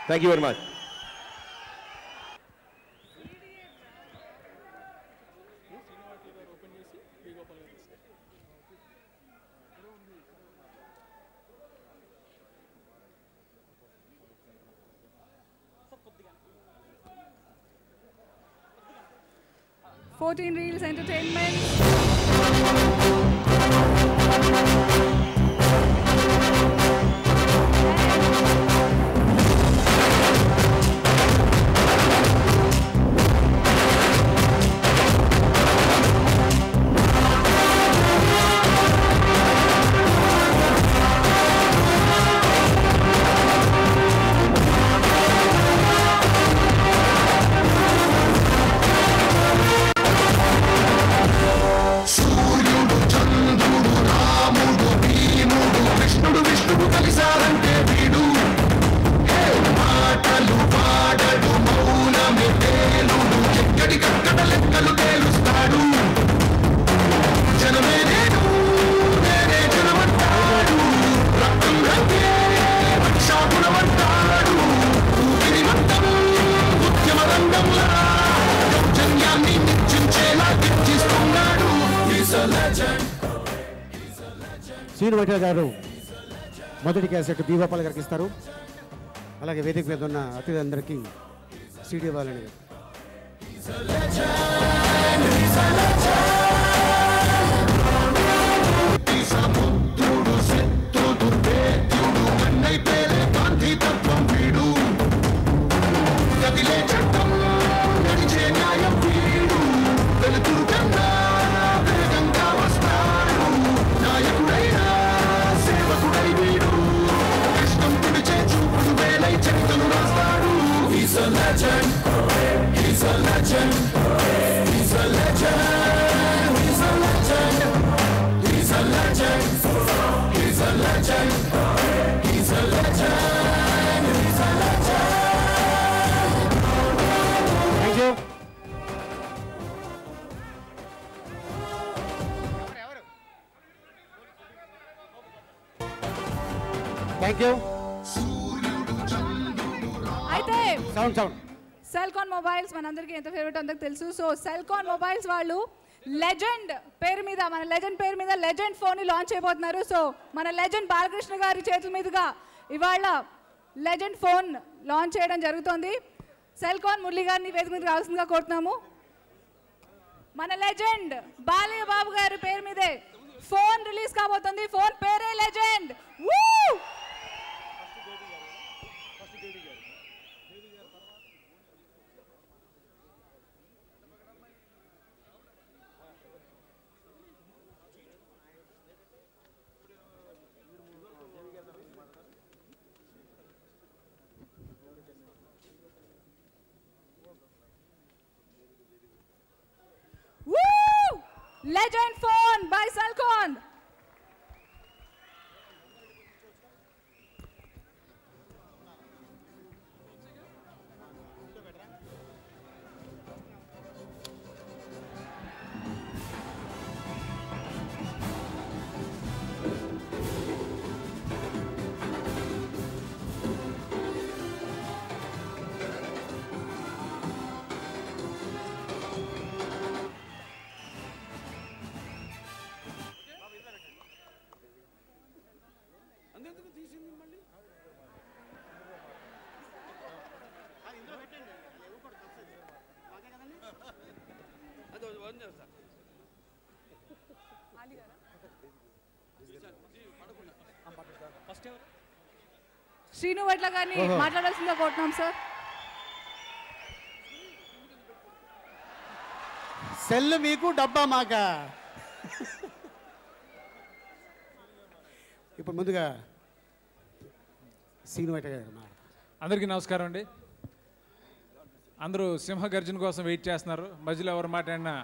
Thank you very much. Fourteen Reels Entertainment. Srinu Vaitla గారు మొదటి cassette B Gopal గారికి ఇస్తారు. అలాగే వేదిక మీద ఉన్న అతిథులందరికీ సీడీ ఇవ్వాలని. Thank you. అయితే సౌండ్ సెల్కాన్ మొబైల్స్ మనందరికీ ఎంత ఫేవరెట్ అందరికి తెలుసు. సో సెల్కాన్ మొబైల్స్ వాళ్ళు లెజెండ్ పేరు మీద, మన లెజెండ్ పేరు మీద లెజెండ్ ఫోన్ ని లాంచ్ చేయబోతున్నారు. సో మన లెజెండ్ బాలకృష్ణ గారి చేతుల మీదుగా ఇవాళ లెజెండ్ ఫోన్ లాంచ్ చేయడం జరుగుతోంది. సెల్కాన్ మురళి గారిని వేదిక మీద రావాల్సిందిగా కోరుతున్నాము. మన లెజెండ్ బాలయ్య బాబు గారి పేరు మీదే ఫోన్ రిలీజ్ కాబోతుంది. ఫోన్ పేరే legend. Legend phone by Selcon. Srinu Vaitla గారిని మాట్లాడాల్సిందిగా కోరుతున్నాం సార్. సెల్ మీకు డబ్బా మాకా. ఇప్పుడు ముందుగా శ్రీను వైట్ల గారు. అందరికీ నమస్కారం అండి. అందరూ సింహ గర్జన కోసం వెయిట్ చేస్తున్నారు. మధ్యలో ఎవరు మాట్లాడినా